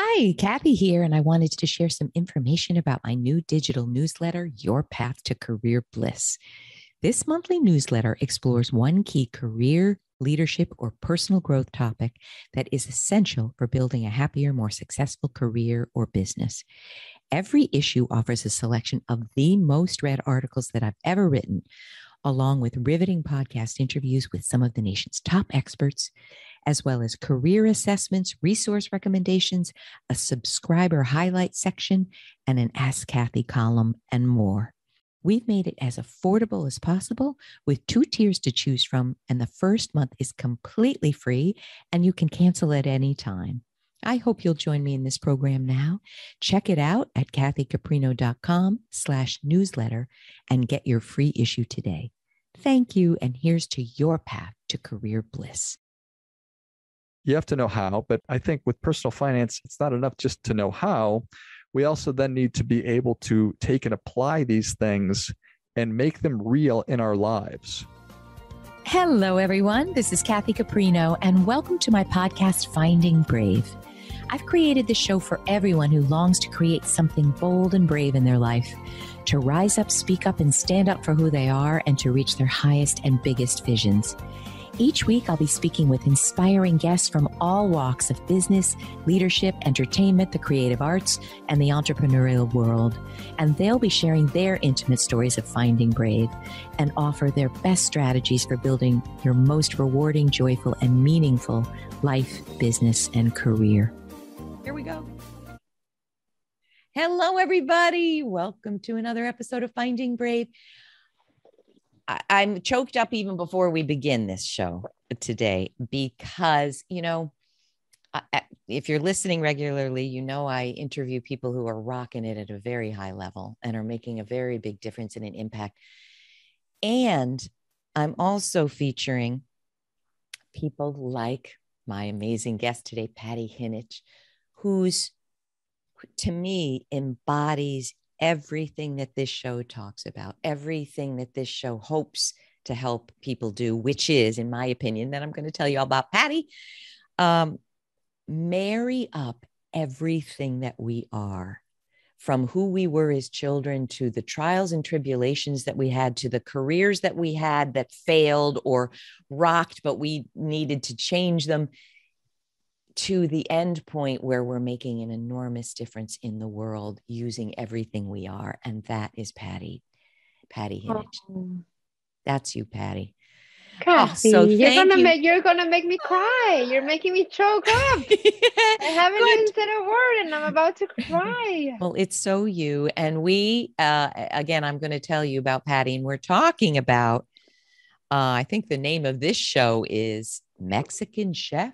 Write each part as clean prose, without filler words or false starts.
Hi, Kathy here, and I wanted to share some information about my new digital newsletter, Your Path to Career Bliss. This monthly newsletter explores one key career, leadership, or personal growth topic that is essential for building a happier, more successful career or business. Every issue offers a selection of the most read articles that I've ever written, along with riveting podcast interviews with some of the nation's top experts, as well as career assessments, resource recommendations, a subscriber highlight section, and an Ask Kathy column, and more. We've made it as affordable as possible with 2 tiers to choose from, and the first month is completely free, and you can cancel at any time. I hope you'll join me in this program now. Check it out at kathycaprino.com/newsletter and get your free issue today. Thank you, and here's to your path to career bliss. You have to know how, but I think with personal finance, it's not enough just to know how. We also then need to be able to take and apply these things and make them real in our lives. Hello, everyone. This is Kathy Caprino, and welcome to my podcast, Finding Brave. I've created this show for everyone who longs to create something bold and brave in their life, to rise up, speak up, and stand up for who they are, and to reach their highest and biggest visions. Each week, I'll be speaking with inspiring guests from all walks of business, leadership, entertainment, the creative arts, and the entrepreneurial world. And they'll be sharing their intimate stories of finding brave and offer their best strategies for building your most rewarding, joyful, and meaningful life, business, and career. Here we go. Hello, everybody. Welcome to another episode of Finding Brave. I'm choked up even before we begin this show today because, if you're listening regularly, I interview people who are rocking it at a very high level and are making a very big difference and an impact. And I'm also featuring people like my amazing guest today, Pati Jinich, who's, to me, embodies everything that this show talks about, everything that this show hopes to help people do, which is, in my opinion, that I'm going to tell you all about Patti, marry up everything that we are, from who we were as children to the trials and tribulations that we had, to the careers that we had that failed or rocked, but we needed to change them, to the end point where we're making an enormous difference in the world using everything we are. And that is Patti Jinich. Oh. That's you, Patti. Kathy, you're gonna make me cry. You're making me choke up. I haven't even said a word and I'm about to cry. Well, it's so you. And we, again, I'm going to tell you about Patti, and we're talking about, I think the name of this show is Mexican Chef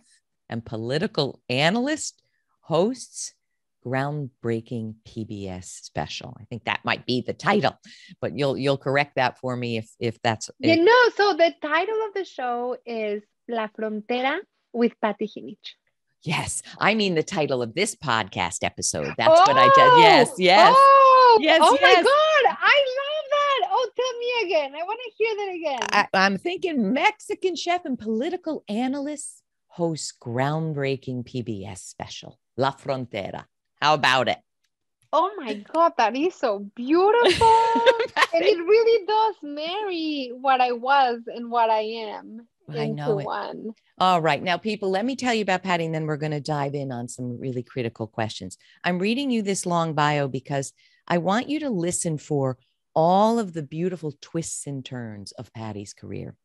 and Political Analyst Hosts Groundbreaking PBS Special. I think that might be the title, but you'll correct that for me if that's it. So the title of the show is La Frontera with Pati Jinich. Yes, I mean the title of this podcast episode. That's what I did. Yes. Oh yes. My God, I love that. Oh, tell me again. I want to hear that again. I'm thinking Mexican Chef and Political Analyst hosts groundbreaking PBS special, La Frontera. How about it? Oh my God, that is so beautiful. And it really does marry what I was and what I am into one. All right. Now, people, let me tell you about Patti, and then we're going to dive in on some really critical questions. I'm reading you this long bio because I want you to listen for all of the beautiful twists and turns of Patti's career.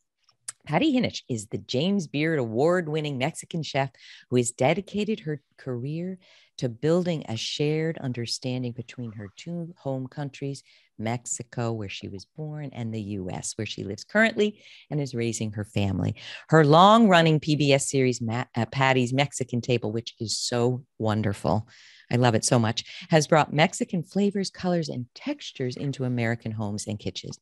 Pati Jinich is the James Beard award-winning Mexican chef who has dedicated her career to building a shared understanding between her 2 home countries, Mexico, where she was born, and the U.S., where she lives currently and is raising her family. Her long-running PBS series, Patti's Mexican Table, which is so wonderful, I love it so much, has brought Mexican flavors, colors, and textures into American homes and kitchens.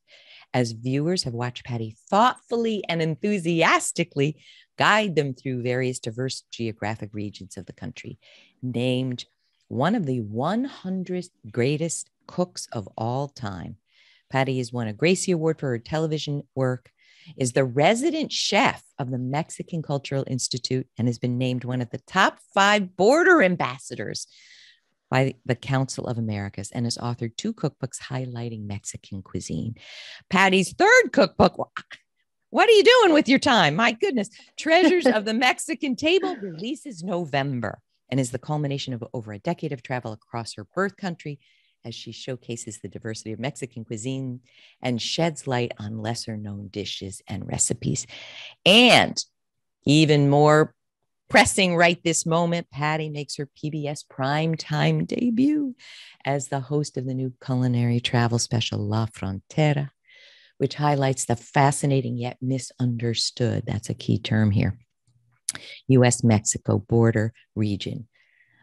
As viewers have watched Patti thoughtfully and enthusiastically guide them through various diverse geographic regions of the country, named one of the 100 greatest cooks of all time. Patti has won a Gracie Award for her television work is the resident chef of the Mexican Cultural Institute and has been named one of the top 5 border ambassadors by the Council of Americas and has authored 2 cookbooks highlighting Mexican cuisine. Patti's 3rd cookbook, what are you doing with your time? My goodness. Treasures of the Mexican Table releases November and is the culmination of over a decade of travel across her birth country as she showcases the diversity of Mexican cuisine and sheds light on lesser known dishes and recipes. And even more pressing right this moment, Patti makes her PBS Primetime debut as the host of the new culinary travel special, La Frontera, which highlights the fascinating yet misunderstood, that's a key term here, U.S.-Mexico border region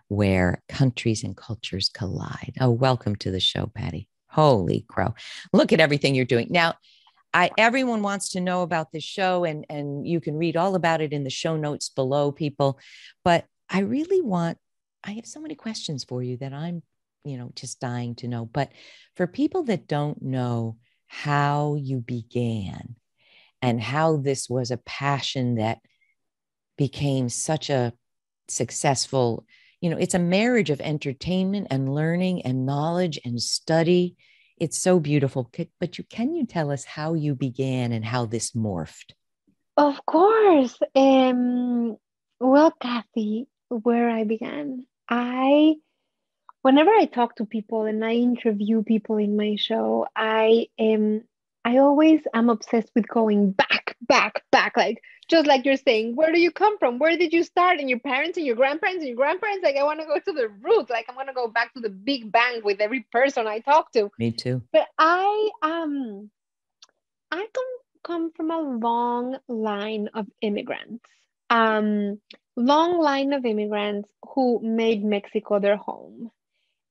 where countries and cultures collide. Oh, welcome to the show, Patti. Holy crow. Look at everything you're doing. Now, everyone wants to know about this show, and you can read all about it in the show notes below, people. But I have so many questions for you that I'm, just dying to know. But for people that don't know how you began and how this was a passion that became such a successful, it's a marriage of entertainment and learning and knowledge and study. It's so beautiful. But can you tell us how you began and how this morphed? Of course. Well, Kathy, where I began, whenever I talk to people and I interview people in my show, I always am obsessed with going back, like just like you're saying, where do you come from? Where did you start? And your parents and your grandparents and your grandparents? Like, I want to go to the roots. Like, I want to go back to the Big Bang with every person I talk to. Me too. But I come from a long line of immigrants. Long line of immigrants who made Mexico their home.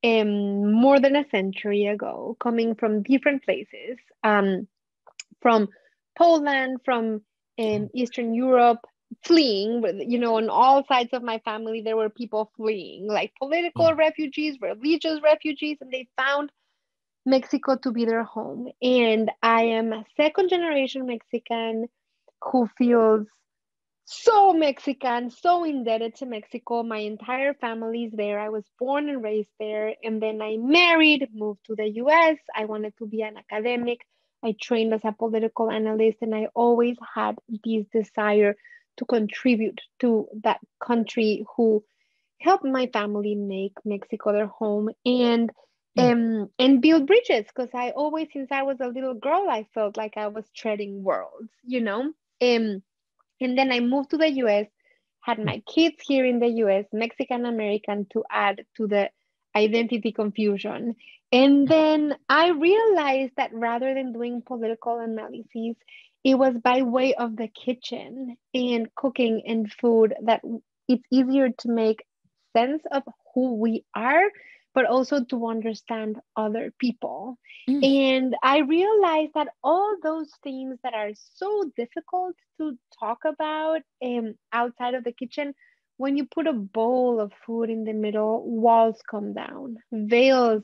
More than a century ago, coming from different places, from Poland, from Eastern Europe, fleeing. On all sides of my family, there were people fleeing, like political refugees, religious refugees, and they found Mexico to be their home. And I am a 2nd-generation Mexican who feels so Mexican, so indebted to Mexico. My entire family's there. I was born and raised there. And then I married, moved to the US. I wanted to be an academic. I trained as a political analyst, and I always had this desire to contribute to that country who helped my family make Mexico their home and build bridges. Because I always, since I was a little girl, I felt like I was treading worlds, and then I moved to the US, had my kids here in the US, Mexican American, to add to the identity confusion. And then I realized that rather than doing political analyses, it was by way of the kitchen and cooking and food that it's easier to make sense of who we are, but also to understand other people. And I realized that all those things that are so difficult to talk about outside of the kitchen, when you put a bowl of food in the middle, walls come down, veils,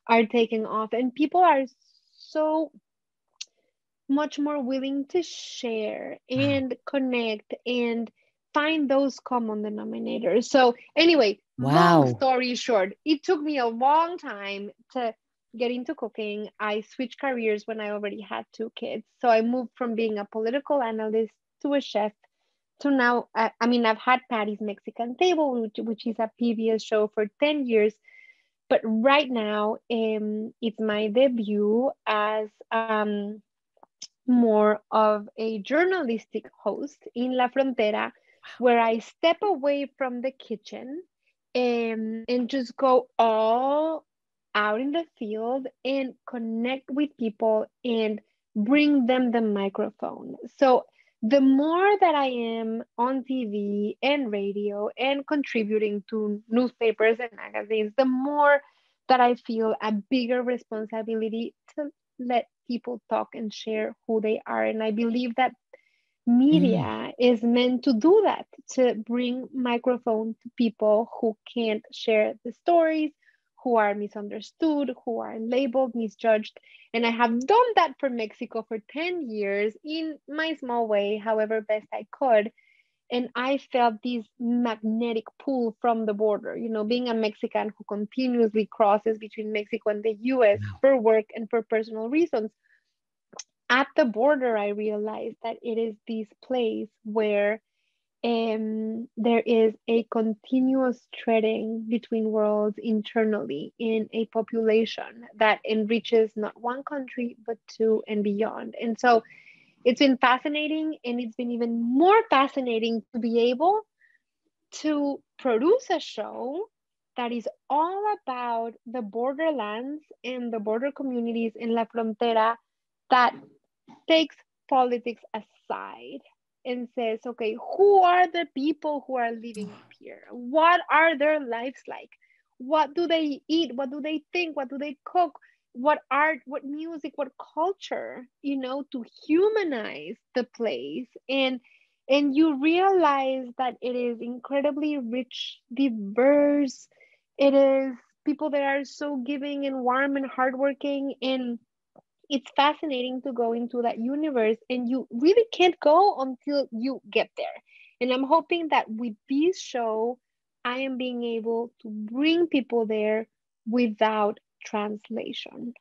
are taken off, and people are so much more willing to share and connect and find those common denominators. So anyway, long story short, it took me a long time to get into cooking. I switched careers when I already had 2 kids. So I moved from being a political analyst to a chef to now, I've had Patti's Mexican Table, which is a PBS show for 10 years. But right now, it's my debut as more of a journalistic host in La Frontera, where I step away from the kitchen and just go all out in the field and connect with people and bring them the microphone. So the more that I am on TV and radio and contributing to newspapers and magazines, the more that I feel a bigger responsibility to let people talk and share who they are. And I believe that media is meant to do that, to bring microphone to people who can't share the stories, who are misunderstood, who are labeled, misjudged. And I have done that for Mexico for 10 years in my small way, however best I could. And I felt this magnetic pull from the border, being a Mexican who continuously crosses between Mexico and the US Wow. for work and for personal reasons. At the border, I realized that it is this place where there is a continuous threading between worlds internally in a population that enriches not one country, but two and beyond. And so it's been fascinating, and it's been even more fascinating to be able to produce a show that is all about the borderlands and the border communities in La Frontera, that takes politics aside and says, okay, who are the people who are living up here? What are their lives like? What do they eat? What do they think? What do they cook? What art, what music, what culture, to humanize the place. And you realize that it is incredibly rich, diverse. It is people that are so giving and warm and hardworking. And it's fascinating to go into that universe, and you really can't go until you get there. And I'm hoping that with this show, I am being able to bring people there without translation,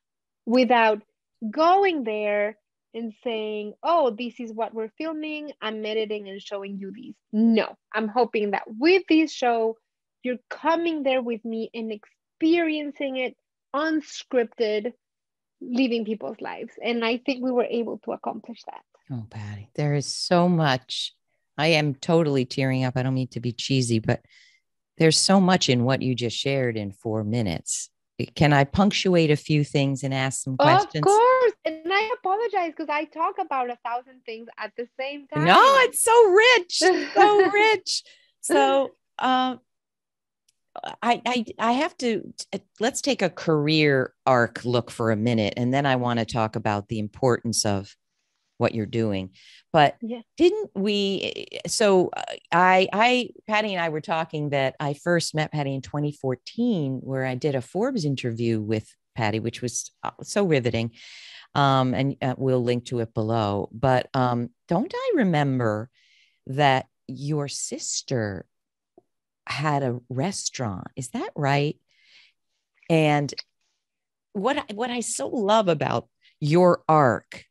without going there and saying, oh, this is what we're filming, I'm editing and showing you these. No, I'm hoping that with this show, you're coming there with me and experiencing it unscripted, living people's lives. And I think we were able to accomplish that. Oh, Patti, there is so much. I am totally tearing up. I don't mean to be cheesy, but there's so much in what you just shared in 4 minutes. Can I punctuate a few things and ask some questions? Of course. And I apologize because I talk about 1,000 things at the same time. No, it's so rich, so rich. So I have to, let's take a career arc look for a minute, and then I want to talk about the importance of what you're doing. But didn't we, so Patti and I were talking that I first met Patti in 2014, where I did a Forbes interview with Patti, which was so riveting. And we'll link to it below. But don't I remember that your sister had a restaurant? Is that right? And what I so love about your arc,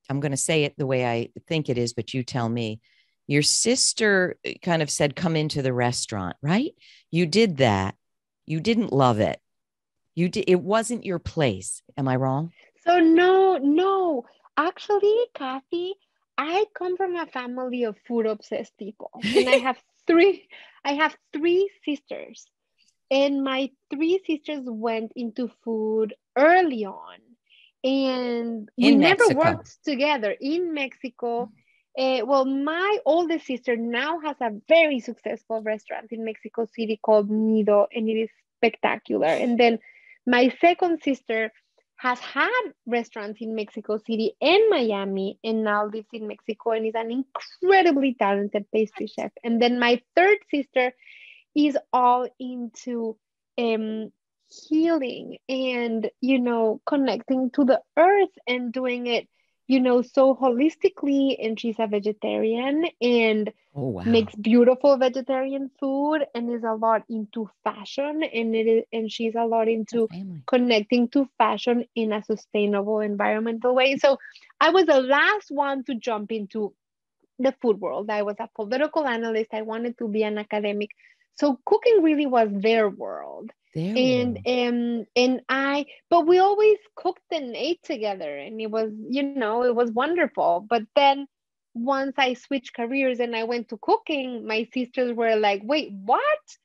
I'm going to say it the way I think it is, but you tell me. Your sister kind of said, come into the restaurant, right? You did that. You didn't love it. It wasn't your place. Am I wrong? So no. Actually, Kathy, I come from a family of food obsessed people. And I have three sisters. And my three sisters went into food early on. And we never worked together in Mexico. Well, my oldest sister now has a very successful restaurant in Mexico City called Nido, and it is spectacular. And then my second sister has had restaurants in Mexico City and Miami, and now lives in Mexico and is an incredibly talented pastry chef. And then my third sister is all into healing and, connecting to the earth and doing it, so holistically. And she's a vegetarian and makes beautiful vegetarian food, and is a lot into fashion. And she's a lot into connecting to fashion in a sustainable, environmental way. So I was the last one to jump into the food world. I was a political analyst. I wanted to be an academic. So cooking really was their world. But we always cooked and ate together, and it was, it was wonderful. But then once I switched careers and I went to cooking, my sisters were like, wait, what?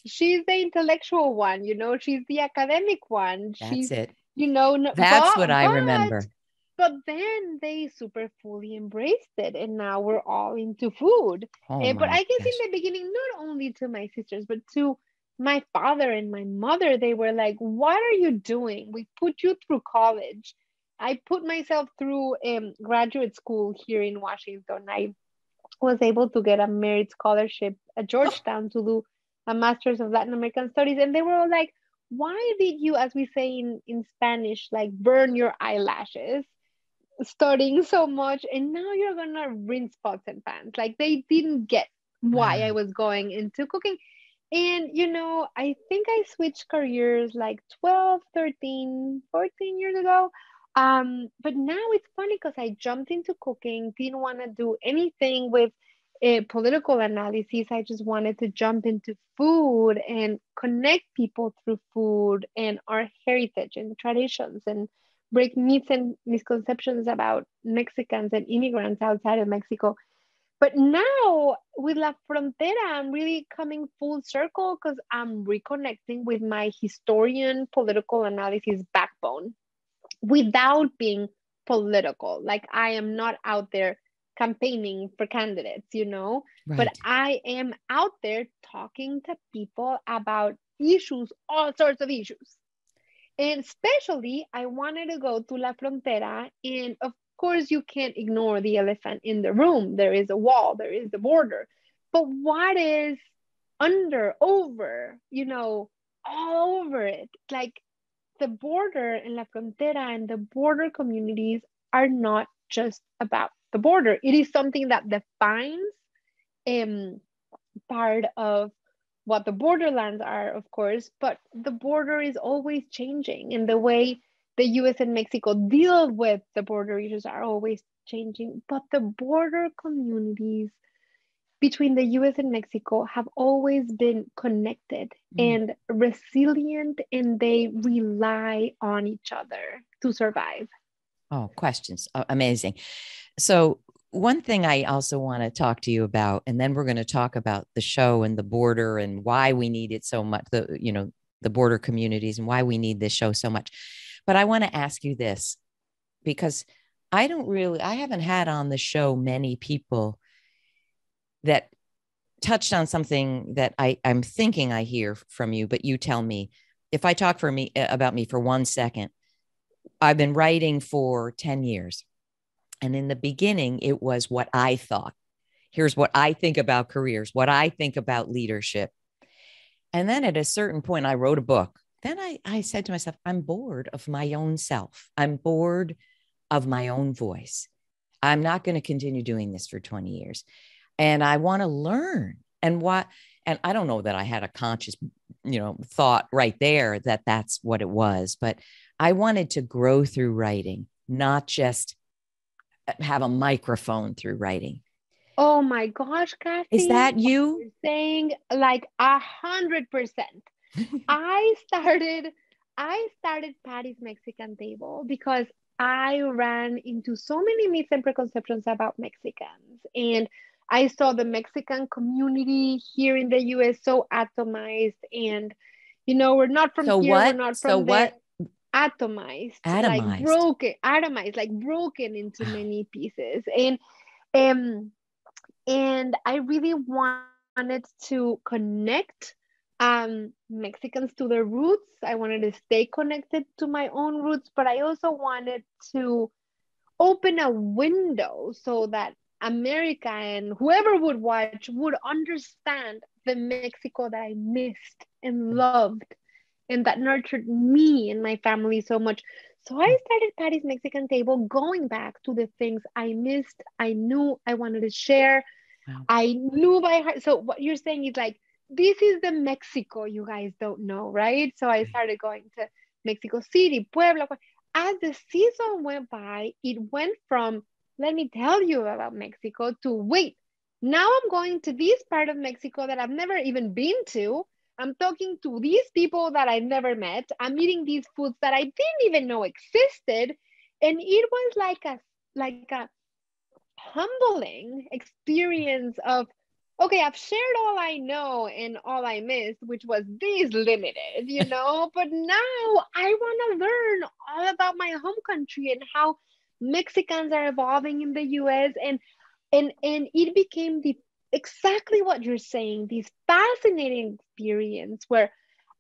She's the intellectual one, she's the academic one. That's it. That's what I remember. But then they super fully embraced it, and now we're all into food. But I guess in the beginning, not only to my sisters, but to my father and my mother, they were like, what are you doing? We put you through college. I put myself through graduate school here in Washington. I was able to get a merit scholarship at Georgetown to do a master's of Latin American studies. And they were all like, why did you, as we say in Spanish, like burn your eyelashes studying so much, and now you're gonna rinse pots and pans? Like they didn't get why I Wow. was going into cooking. And, I think I switched careers like 12, 13, 14 years ago. But now it's funny because I jumped into cooking, didn't want to do anything with political analysis. I just wanted to jump into food and connect people through food and our heritage and traditions and break myths and misconceptions about Mexicans and immigrants outside of Mexico. But now with La Frontera, I'm really coming full circle because I'm reconnecting with my historian political analysis backbone without being political. Like I am not out there campaigning for candidates, but Right. I am out there talking to people about issues, all sorts of issues. And especially, I wanted to go to La Frontera. And of course, you can't ignore the elephant in the room. There is a wall, there is the border. But what is under, over, all over it? Like the border in La Frontera and the border communities are not just about the border, it is something that defines um, part of what the borderlands are, of course, but the border is always changing, and the way the US and Mexico deal with the border issues are always changing. But the border communities between the US and Mexico have always been connected Mm. and resilient, and they rely on each other to survive. Oh, questions. Amazing. So, one thing I also want to talk to you about, and then we're going to talk about the show and the border and why we need it so much, the border communities and why we need this show so much. But I want to ask you this because I haven't had on the show many people that touched on something that I'm thinking I hear from you, but you tell me if I talk about me for 1 second. I've been writing for 10 years. And in the beginning, it was what I thought. Here's what I think about careers, what I think about leadership. And then at a certain point, I wrote a book. Then I said to myself, I'm bored of my own self. I'm bored of my own voice. I'm not going to continue doing this for 20 years. And I want to learn. And I don't know that I had a conscious, thought right there that that's what it was, but I wanted to grow through writing, not just have a microphone through writing. Oh my gosh, Is Kathy, that what you? you're saying, like 100%. I started I started Patty's Mexican Table because I ran into so many myths and preconceptions about Mexicans. And I saw the Mexican community here in the US so atomized, and we're not from So here, we're what? not So from there. what? Atomized, like Atomized. broken, atomized, like broken into Wow. many pieces. Um and I really wanted to connect Mexicans to their roots. I wanted to stay connected to my own roots, but I also wanted to open a window so that America and whoever would watch would understand the Mexico that I missed and loved and that nurtured me and my family so much. So I started Patty's Mexican Table, going back to the things I missed, I knew I wanted to share, Wow. I knew by heart. So what you're saying is like, this is the Mexico you guys don't know, right? So I started going to Mexico City, Puebla. As the season went by, it went from, let me tell you about Mexico, to wait, now I'm going to this part of Mexico that I've never even been to. I'm talking to these people that I've never met. I'm eating these foods that I didn't even know existed. And it was like a humbling experience of, okay, I've shared all I know and all I missed, which was this limited, but now I want to learn all about my home country and how Mexicans are evolving in the US. And it became the exactly what you're saying, this fascinating experience where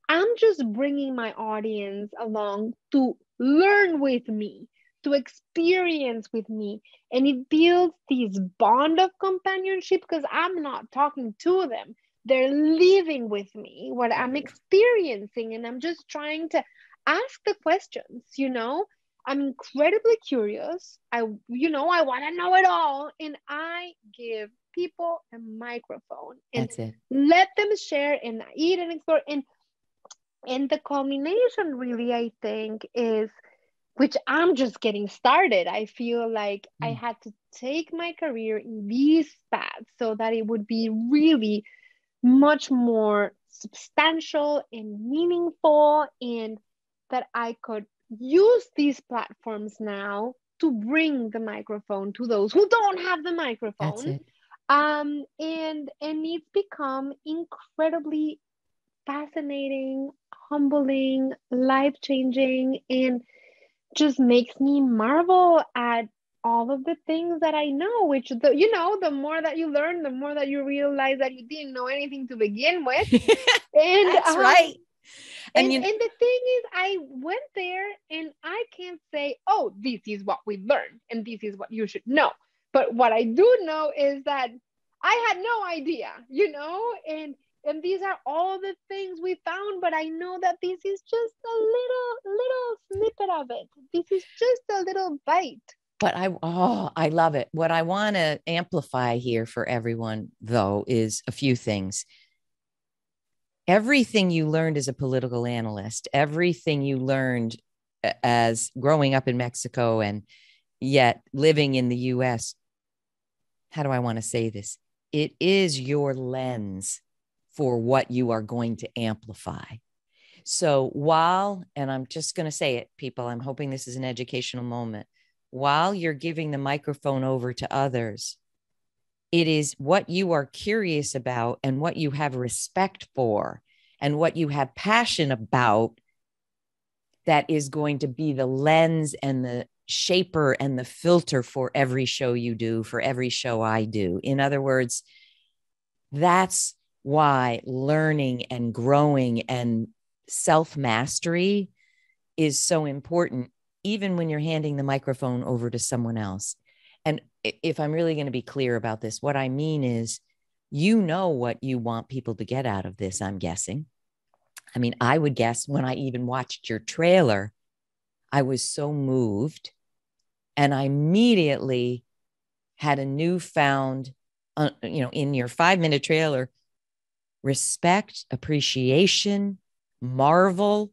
I'm just bringing my audience along to learn with me, to experience with me. And it builds this bond of companionship because I'm not talking to them. they're living with me, what I'm experiencing, and I'm just trying to ask the questions, you know. I'm incredibly curious. I want to know it all. And I give people a microphone and That's it. let them share and eat and explore. And the culmination really, I think, is, which I'm just getting started. I feel like I had to take my career in these paths so that it would be really much more substantial and meaningful, and that I could use these platforms now to bring the microphone to those who don't have the That's microphone. it. And it's become incredibly fascinating, humbling, life-changing, and just makes me marvel at all of the things that I know, which the more that you learn, the more that you realize that you didn't know anything to begin with. And That's right. and the thing is, I went there and I can't say, oh, this is what we learned and this is what you should know. But what I do know is that I had no idea, and these are all the things we found, but I know that this is just a little snippet of it. This is just a little bite. But I love it. What I want to amplify here for everyone, though, is a few things. Everything you learned as a political analyst, everything you learned as growing up in Mexico and yet living in the US, how do I want to say this? It is your lens for what you are going to amplify. So and I'm just going to say it, people, I'm hoping this is an educational moment. While you're giving the microphone over to others, it is what you are curious about and what you have respect for and what you have passion about that is going to be the lens and the shaper and the filter for every show you do, for every show I do. In other words, that's why learning and growing and self-mastery is so important, even when you're handing the microphone over to someone else. And if I'm really going to be clear about this, what I mean is, you know what you want people to get out of this, I'm guessing. I mean, I would guess when I even watched your trailer, I was so moved. And I immediately had a newfound, in your 5-minute trailer, respect, appreciation, marvel,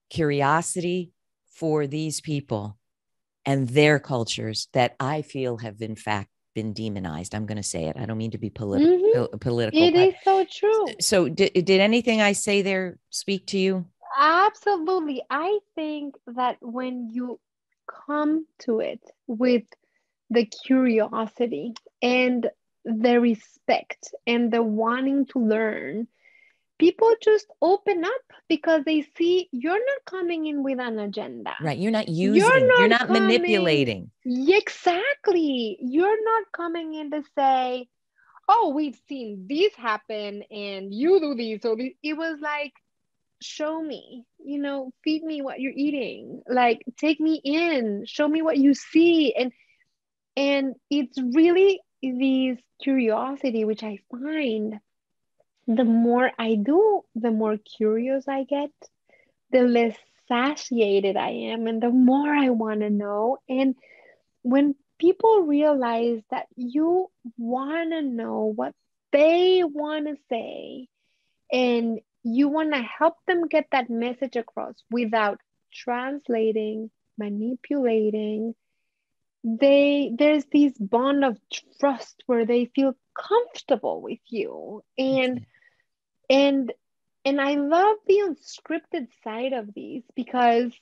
curiosity for these people and their cultures that I feel have in fact been demonized. I'm going to say it. I don't mean to be political. It is so true. So did anything I say there speak to you? Absolutely. I think that when you come to it with the curiosity and the respect and the wanting to learn, people just open up because they see you're not coming in with an agenda. Right. You're not you're not manipulating. Exactly. You're not coming in to say, oh, we've seen this happen and you do this. So it was like, show me, feed me what you're eating, like take me in, show me what you see. And it's really this curiosity, which I find the more I do, the more curious I get, the less satiated I am, and the more I want to know. And when people realize that you want to know what they want to say, and you want to help them get that message across without translating, manipulating, there's this bond of trust where they feel comfortable with you. And I love the unscripted side of these, because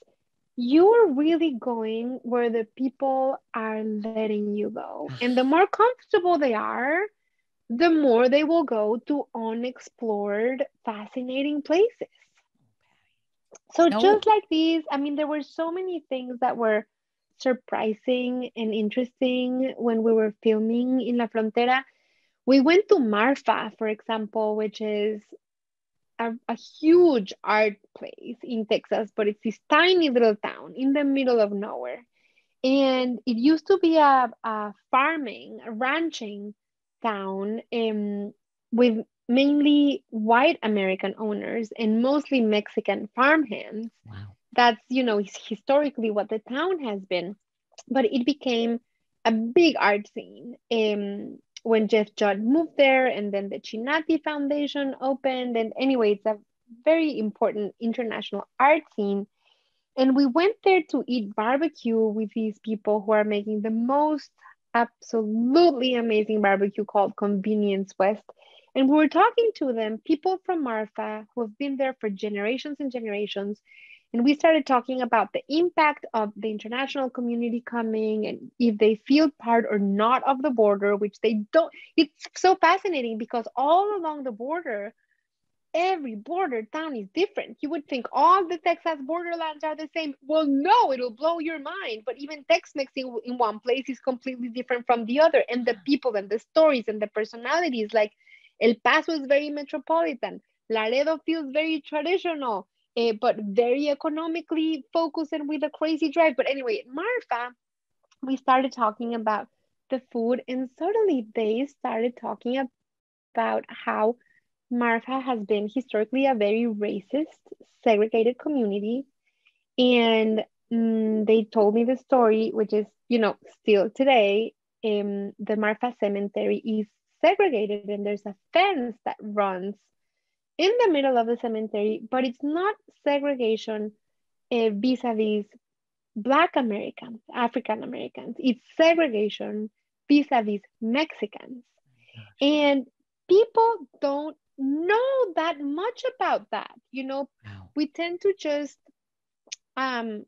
you're really going where the people are letting you go. And the more comfortable they are, the more they will go to unexplored, fascinating places. So just like these, I mean, there were so many things that were surprising and interesting when we were filming in La Frontera. We went to Marfa, for example, which is a huge art place in Texas, but it's this tiny little town in the middle of nowhere. And it used to be a ranching town with mainly white American owners and mostly Mexican farmhands. Wow. That's, historically what the town has been. But it became a big art scene when Jeff Judd moved there, and then the Chinati Foundation opened. And anyway, it's a very important international art scene. And we went there to eat barbecue with these people who are making the most absolutely amazing barbecue called Convenience West. And we were talking to them, people from Marfa who have been there for generations and generations. And we started talking about the impact of the international community coming and if they feel part or not of the border, which they don't. It's so fascinating because all along the border, every border town is different. You would think all the Texas borderlands are the same. Well, no, it'll blow your mind. But even Tex-Mex in one place is completely different from the other. And the people and the stories and the personalities, like El Paso is very metropolitan. Laredo feels very traditional, but very economically focused and with a crazy drive. But anyway, Marfa, we started talking about the food, and suddenly they started talking about how Marfa has been historically a very racist, segregated community. And they told me the story, which is, still today, the Marfa cemetery is segregated and there's a fence that runs in the middle of the cemetery, but it's not segregation vis-a-vis Black Americans, African Americans. It's segregation vis-a-vis Mexicans. And people don't know that much about that. Wow. We tend to just, um,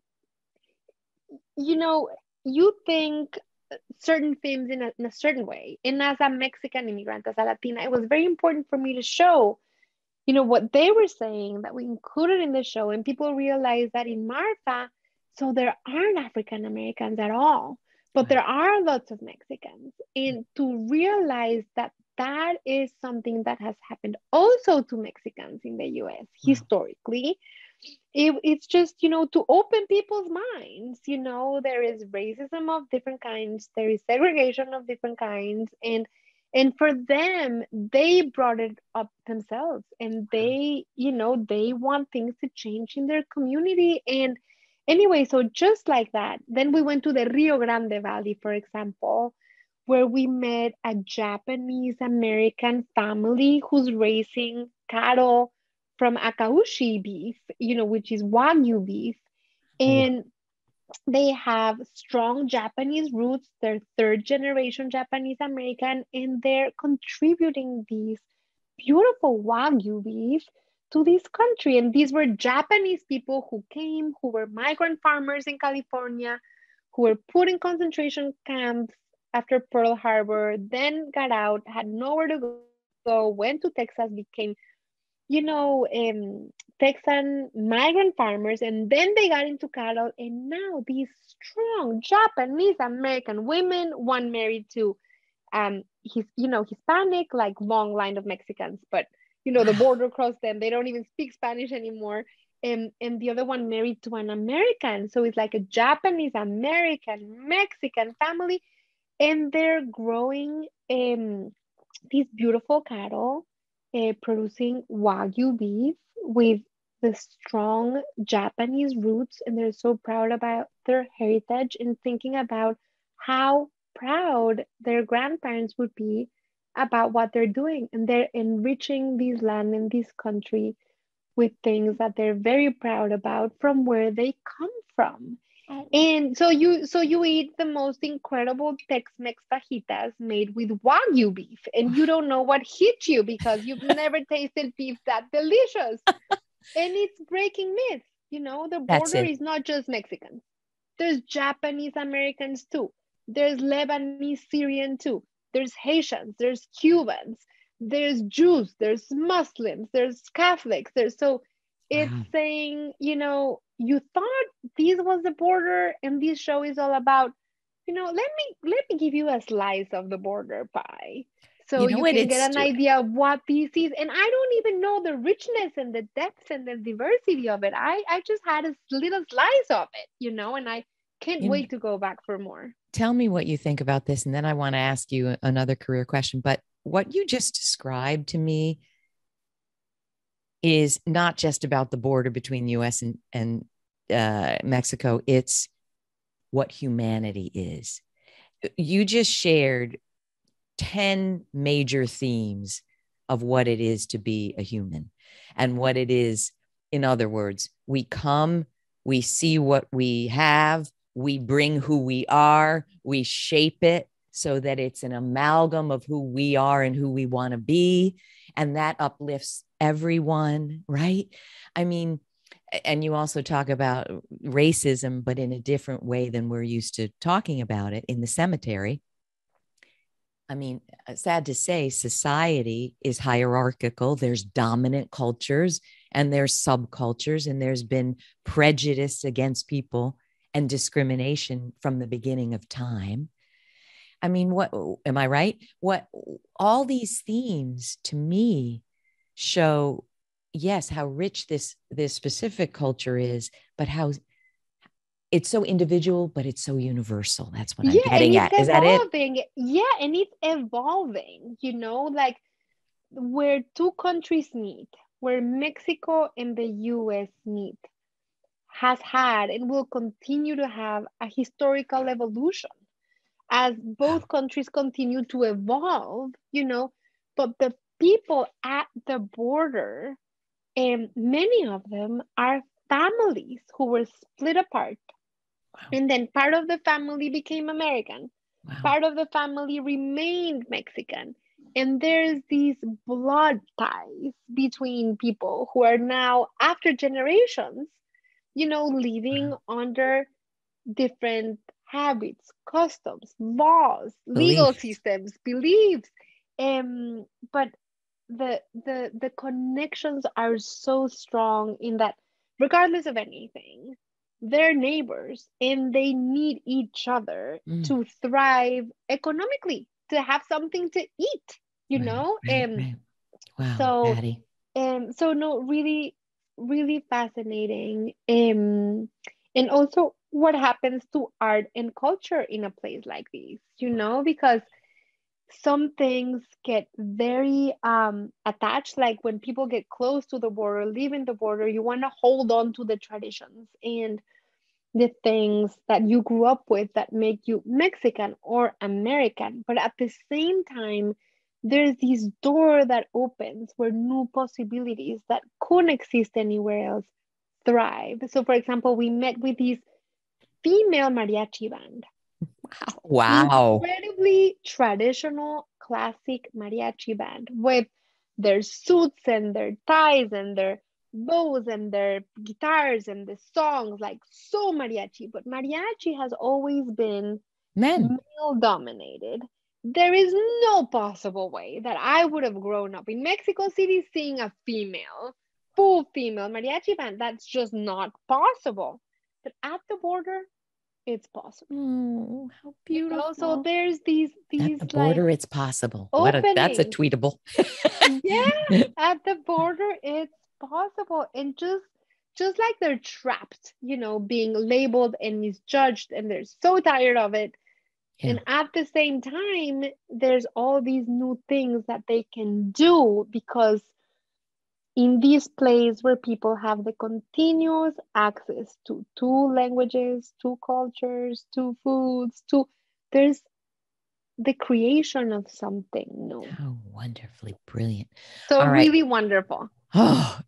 you think certain themes in a certain way. And as a Mexican immigrant, as a Latina, it was very important for me to show, what they were saying that we included in the show. And people realized that in Marfa, so there aren't African Americans at all, but there are lots of Mexicans. And to realize that that is something that has happened also to Mexicans in the US historically. It's just, to open people's minds. There is racism of different kinds, there is segregation of different kinds. And for them, they brought it up themselves, and they want things to change in their community. And anyway, so just like that, then we went to the Rio Grande Valley, for example, where we met a Japanese American family who's raising cattle from Akaushi beef, which is Wagyu beef. And they have strong Japanese roots. They're third generation Japanese American, and they're contributing these beautiful Wagyu beef to this country. And these were Japanese people who came, who were migrant farmers in California, who were put in concentration camps after Pearl Harbor, then got out, had nowhere to go, went to Texas, became Texan migrant farmers, and then they got into cattle. And now these strong Japanese American women, one married to Hispanic, like long line of Mexicans, but the border crossed them. They don't even speak Spanish anymore. And the other one married to an American. So it's like a Japanese American Mexican family, and they're growing these beautiful cattle, producing Wagyu beef with the strong Japanese roots. And they're so proud about their heritage and thinking about how proud their grandparents would be about what they're doing. And they're enriching this land and this country with things that they're very proud about from where they come from. And so you eat the most incredible Tex-Mex fajitas made with Wagyu beef, and you don't know what hit you because you've never tasted beef that delicious. And it's breaking myths. The That's border it. is not just Mexicans. There's Japanese Americans too. There's Lebanese Syrian too. There's Haitians. There's Cubans. There's Jews. There's Muslims. There's Catholics. It's saying, you thought this was the border, and this show is all about, let me give you a slice of the border pie, so you can get an idea of what this is. And I don't even know the richness and the depth and the diversity of it. I just had a little slice of it, and I can't wait to go back for more. Tell me what you think about this, and then I want to ask you another career question. But what you just described to me is not just about the border between the US and Mexico. It's what humanity is. You just shared 10 major themes of what it is to be a human and what it is. In other words, we come, we see what we have, we bring who we are, we shape it so that it's an amalgam of who we are and who we want to be. And that uplifts everyone, right? I mean, and you also talk about racism, but in a different way than we're used to talking about it in the cemetery. I mean, sad to say, society is hierarchical. There's dominant cultures and there's subcultures, and there's been prejudice against people and discrimination from the beginning of time. I mean, what am I right? What all these themes to me show, yes, how rich this specific culture is, but how it's so individual, but it's so universal. That's what I'm getting at. Is that it? Yeah, and it's evolving, like where two countries meet, where Mexico and the US meet, has had and will continue to have a historical evolution as both countries continue to evolve, but the people at the border, and many of them are families who were split apart. Wow. And then part of the family became American. Wow. Part of the family remained Mexican. And there's these blood ties between people who are now, after generations, living under different habits, customs, laws, legal systems, beliefs. But the connections are so strong in that, regardless of anything, they're neighbors and they need each other to thrive economically, to have something to eat, Right. Wow, so Patti. so no, really, really fascinating. And also what happens to art and culture in a place like this, because some things get very attached. Like when people get close to the border, leaving the border, you want to hold on to the traditions and the things that you grew up with that make you Mexican or American. But at the same time, there's this door that opens where new possibilities that couldn't exist anywhere else thrive. So, for example, we met with this female mariachi band. Wow. Incredibly traditional, classic mariachi band with their suits and their ties and their bows and their guitars and the songs, like so mariachi. But mariachi has always been male dominated. There is no possible way that I would have grown up in Mexico City seeing a full female mariachi band. That's just not possible. But at the border, it's possible. Oh, how beautiful. So there's these at the border, like it's possible. That's a openings. tweetable. Yeah, at the border, it's possible. And just like they're trapped, being labeled and misjudged, and they're so tired of it. Yeah. And at the same time, there's all these new things that they can do, because in this place where people have the continuous access to two languages, two cultures, two foods, there's the creation of something new. How wonderfully brilliant. So all right. really wonderful. Oh,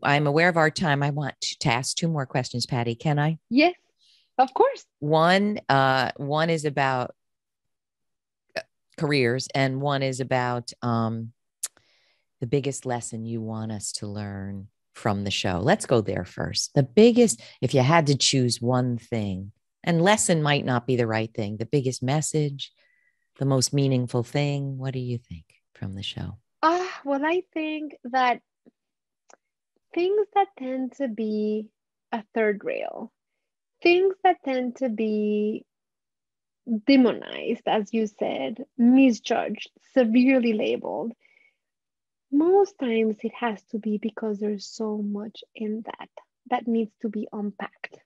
I'm aware of our time. I want to ask two more questions, Patti. Can I? Yes, of course. One is about careers, and one is about the biggest lesson you want us to learn from the show. Let's go there first. The biggest, if you had to choose one thing, and lesson might not be the right thing, the biggest message, the most meaningful thing, what do you think from the show? Well, I think that things that tend to be a third rail, things that tend to be demonized, as you said, misjudged, severely labeled, most times it has to be because there's so much in that needs to be unpacked.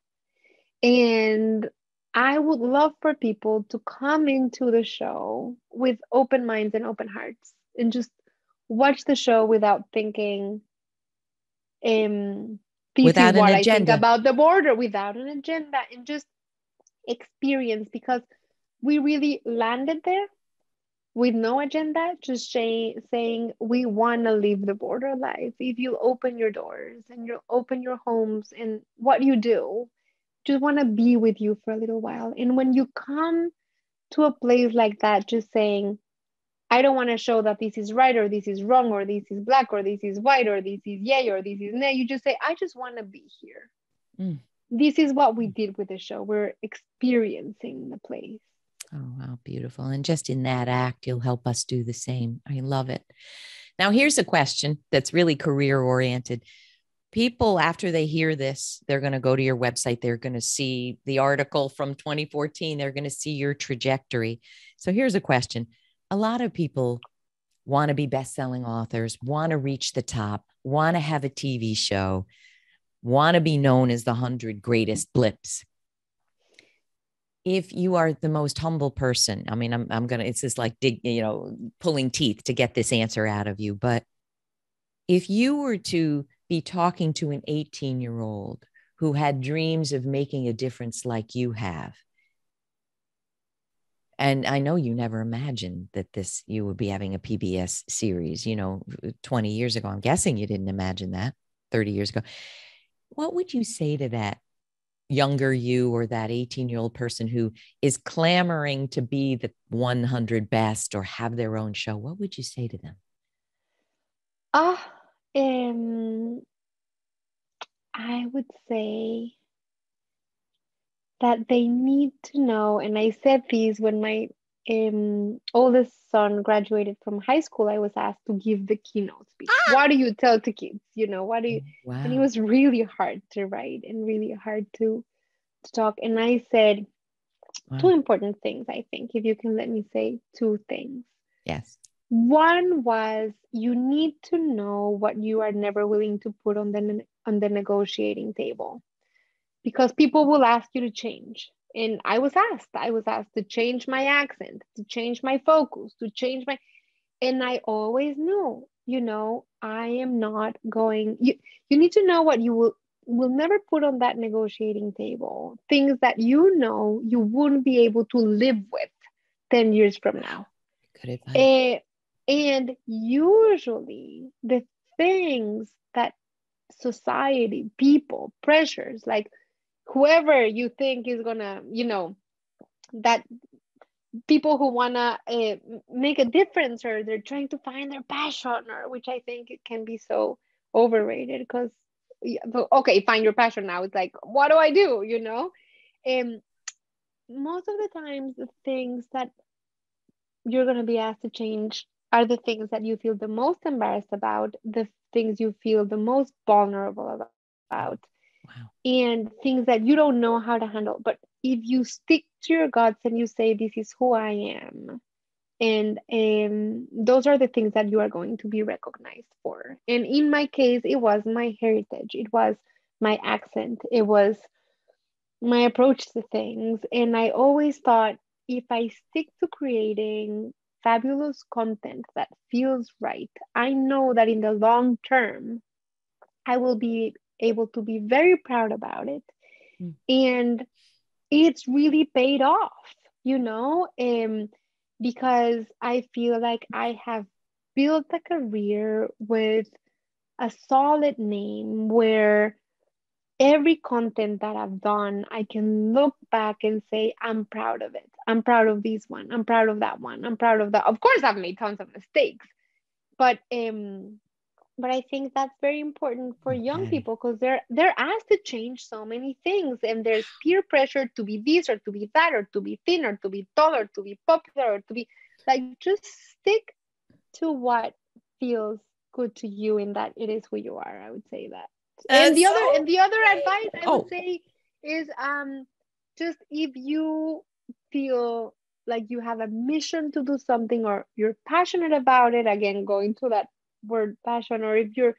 And I would love for people to come into the show with open minds and open hearts and just watch the show without thinking, this Without is what an I think agenda. about the border, without an agenda, and just experience, because we really landed there with no agenda, just saying we want to live the border life. If you open your doors and you open your homes and what you do, just want to be with you for a little while. And when you come to a place like that, just saying, I don't want to show that this is right or this is wrong or this is black or this is white or this is yay or this is nay. You just say, I just want to be here. Mm. This is what we did with the show. We're experiencing the place. Oh, wow, beautiful. And just in that act, you'll help us do the same. I love it. Now, here's a question that's really career oriented. People, after they hear this, they're going to go to your website. They're going to see the article from 2014. They're going to see your trajectory. So here's a question. A lot of people want to be best-selling authors, want to reach the top, want to have a TV show, want to be known as the 100 greatest blips. If you are the most humble person, I mean, I'm going to, it's just like pulling teeth to get this answer out of you. But if you were to be talking to an 18-year-old who had dreams of making a difference like you have, and I know you never imagined that you would be having a PBS series, 20 years ago. I'm guessing you didn't imagine that 30 years ago. What would you say to that younger you or that 18-year-old person who is clamoring to be the 100 best or have their own show? What would you say to them? I would say that they need to know, and I said this when my oldest son graduated from high school. I was asked to give the keynote speech. What do you tell to kids? What do you? Wow. And it was really hard to write and really hard to talk. And I said two important things, I think, if you can let me say two things. Yes. One was, you need to know what you are never willing to put on the negotiating table, because people will ask you to change. And I was asked to change my accent, to change my focus, to change and I always knew, I am not going, you need to know what you will never put on that negotiating table, things that you wouldn't be able to live with 10 years from now. Good advice. And usually the things that society, people, pressures, like whoever you think is gonna, that people who wanna make a difference, or they're trying to find their passion, or which I think it can be so overrated, because okay, find your passion. Now it's like, what do I do? Most of the times the things that you're gonna be asked to change are the things that you feel the most embarrassed about, the things you feel the most vulnerable about. Wow. And things that you don't know how to handle. But if you stick to your guts and you say, this is who I am, and those are the things that you are going to be recognized for. And in my case, it was my heritage, it was my accent, it was my approach to things. And I always thought, if I stick to creating fabulous content that feels right, I know that in the long term, I will be able to be very proud about it. And it's really paid off, because I feel like I have built a career with a solid name, where every content that I've done, I can look back and say, I'm proud of it. I'm proud of this one. I'm proud of that one. I'm proud of that. Of course, I've made tons of mistakes, but I think that's very important for young people, because they're asked to change so many things, and there's peer pressure to be this or to be that, or to be thin or to be tall or to be popular or to be like, just stick to what feels good to you, and that it is who you are. I would say that. And the other advice I would say is just, if you feel like you have a mission to do something, or you're passionate about it, again, going to that word passion, or if you're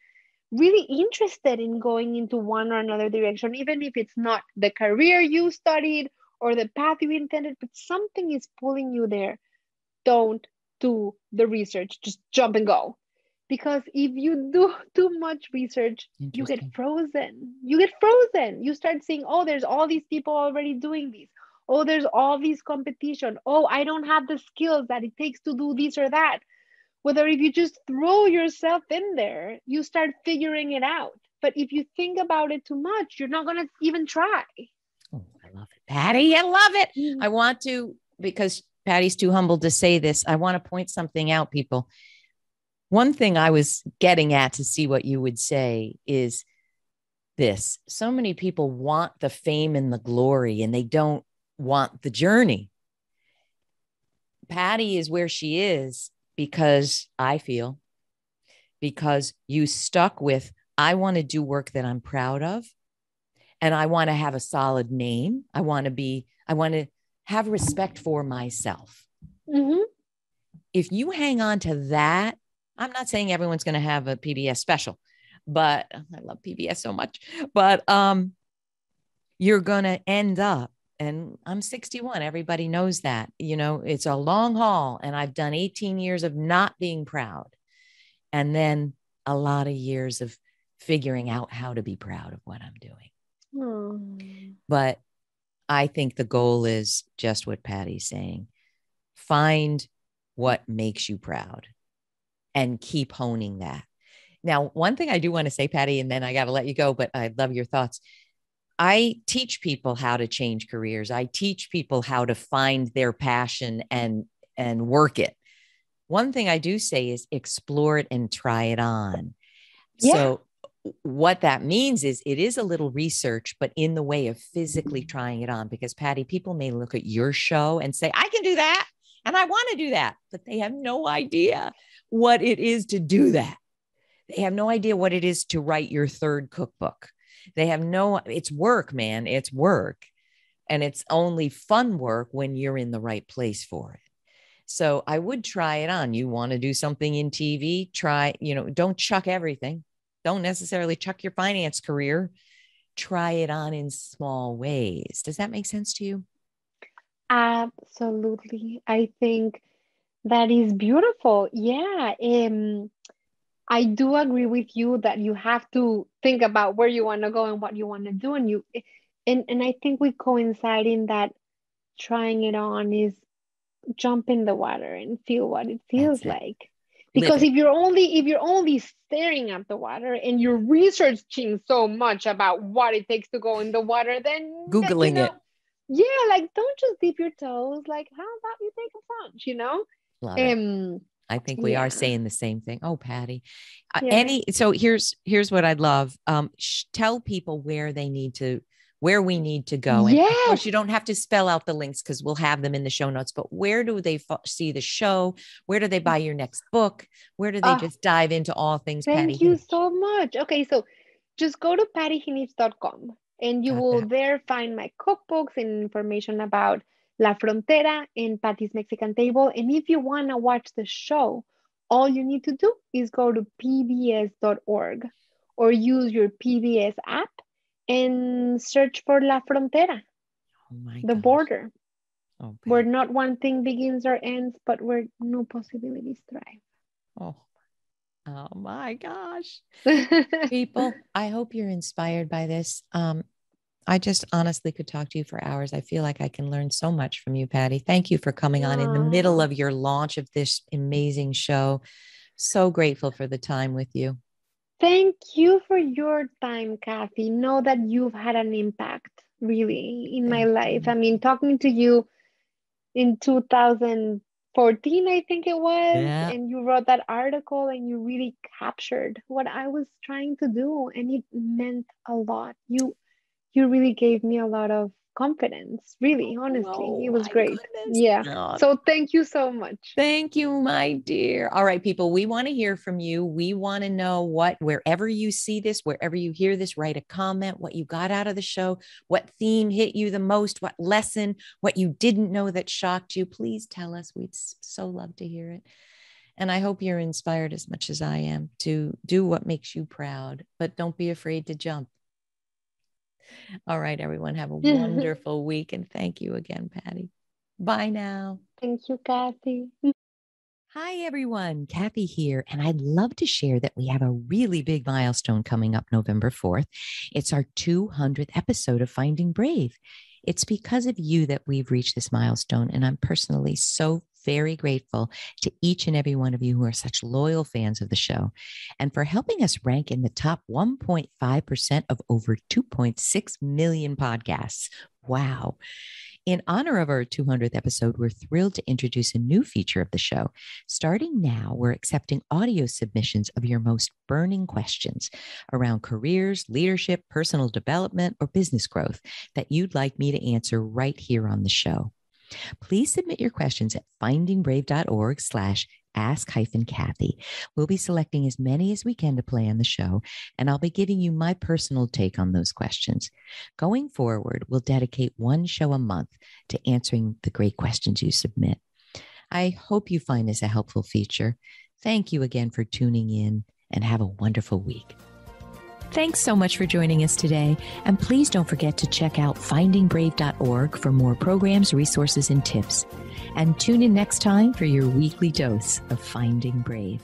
really interested in going into one or another direction, even if it's not the career you studied or the path you intended, but something is pulling you there, don't do the research, just jump and go. Because if you do too much research, you get Interesting. frozen. You get frozen. You start seeing, oh, there's all these people already doing this. Oh, there's all these competition. Oh, I don't have the skills that it takes to do this or that. Whether if you just throw yourself in there, you start figuring it out. But if you think about it too much, you're not going to even try. Oh, I love it. Patti, I love it. I want to, because Patti's too humble to say this, I want to point something out, people. One thing I was getting at to see what you would say is this. So many people want the fame and the glory, and they don't want the journey. Patti is where she is because I feel, because you stuck with, I want to do work that I'm proud of, and I want to have a solid name. I want to have respect for myself. Mm-hmm. If you hang on to that, I'm not saying everyone's going to have a PBS special, but I love PBS so much, but you're going to end up, and I'm 61. Everybody knows that, it's a long haul, and I've done 18 years of not being proud. And then a lot of years of figuring out how to be proud of what I'm doing. But I think the goal is just what Patti's saying. Find what makes you proud and keep honing that. Now, one thing I do want to say, Patti, and then I got to let you go, but I love your thoughts. I teach people how to change careers. I teach people how to find their passion and work it. One thing I do say is explore it and try it on. Yeah. So what that means is it is a little research, but in the way of physically trying it on, because Patti, people may look at your show and say, I can do that. And I want to do that, but they have no idea what it is to do that. They have no idea what it is to write your third cookbook. It's work, man. It's work. And it's only fun work when you're in the right place for it. So I would try it on. You want to do something in TV, don't chuck everything. Don't necessarily chuck your finance career. Try it on in small ways. Does that make sense to you? Absolutely. I think that is beautiful. Yeah. I do agree with you that you have to think about where you want to go and what you want to do. And I think we coincide in that trying it on is jump in the water and feel what it feels like. Because if you're only staring at the water and you're researching so much about what it takes to go in the water, then Googling it. Yeah, like don't just dip your toes. Like, how about you take a plunge, Love it. I think we are saying the same thing. Oh, Patti. So here's what I'd love. Tell people where we need to go. And of course, you don't have to spell out the links because we'll have them in the show notes, but where do they see the show? Where do they buy your next book? Where do they just dive into all things Patti Jinich? Thank you so much. Okay, so just go to pattijinich.com and you will there find my cookbooks and information about La Frontera and Patti's Mexican Table. And if you want to watch the show, all you need to do is go to pbs.org or use your PBS app and search for La Frontera, the border, where not one thing begins or ends, but where new possibilities thrive. Oh my gosh. People, I hope you're inspired by this. I just honestly could talk to you for hours. I feel like I can learn so much from you, Patti. Thank you for coming on in the middle of your launch of this amazing show. So grateful for the time with you. Thank you for your time, Kathy. Know that you've had an impact really in my life. I mean, talking to you in 2014, I think it was, and you wrote that article and you really captured what I was trying to do, and it meant a lot. You really gave me a lot of confidence, really, honestly. It was great. Goodness. Yeah. So thank you so much. Thank you, my dear. All right, people, we want to hear from you. We want to know wherever you see this, wherever you hear this, write a comment, what you got out of the show, what theme hit you the most, what lesson, what you didn't know that shocked you. Please tell us. We'd so love to hear it. And I hope you're inspired as much as I am to do what makes you proud, but don't be afraid to jump. All right, everyone, have a wonderful week. And thank you again, Patti. Bye now. Thank you, Kathy. Hi, everyone. Kathy here. And I'd love to share that we have a really big milestone coming up November 4th. It's our 200th episode of Finding Brave. It's because of you that we've reached this milestone. And I'm personally so very grateful to each and every one of you who are such loyal fans of the show and for helping us rank in the top 1.5% of over 2.6 million podcasts. Wow. In honor of our 200th episode, we're thrilled to introduce a new feature of the show. Starting now, we're accepting audio submissions of your most burning questions around careers, leadership, personal development, or business growth that you'd like me to answer right here on the show. Please submit your questions at findingbrave.org/ask-Kathy. We'll be selecting as many as we can to play on the show, and I'll be giving you my personal take on those questions. Going forward, we'll dedicate one show a month to answering the great questions you submit. I hope you find this a helpful feature. Thank you again for tuning in, and have a wonderful week. Thanks so much for joining us today. And please don't forget to check out findingbrave.org for more programs, resources, and tips. And tune in next time for your weekly dose of Finding Brave.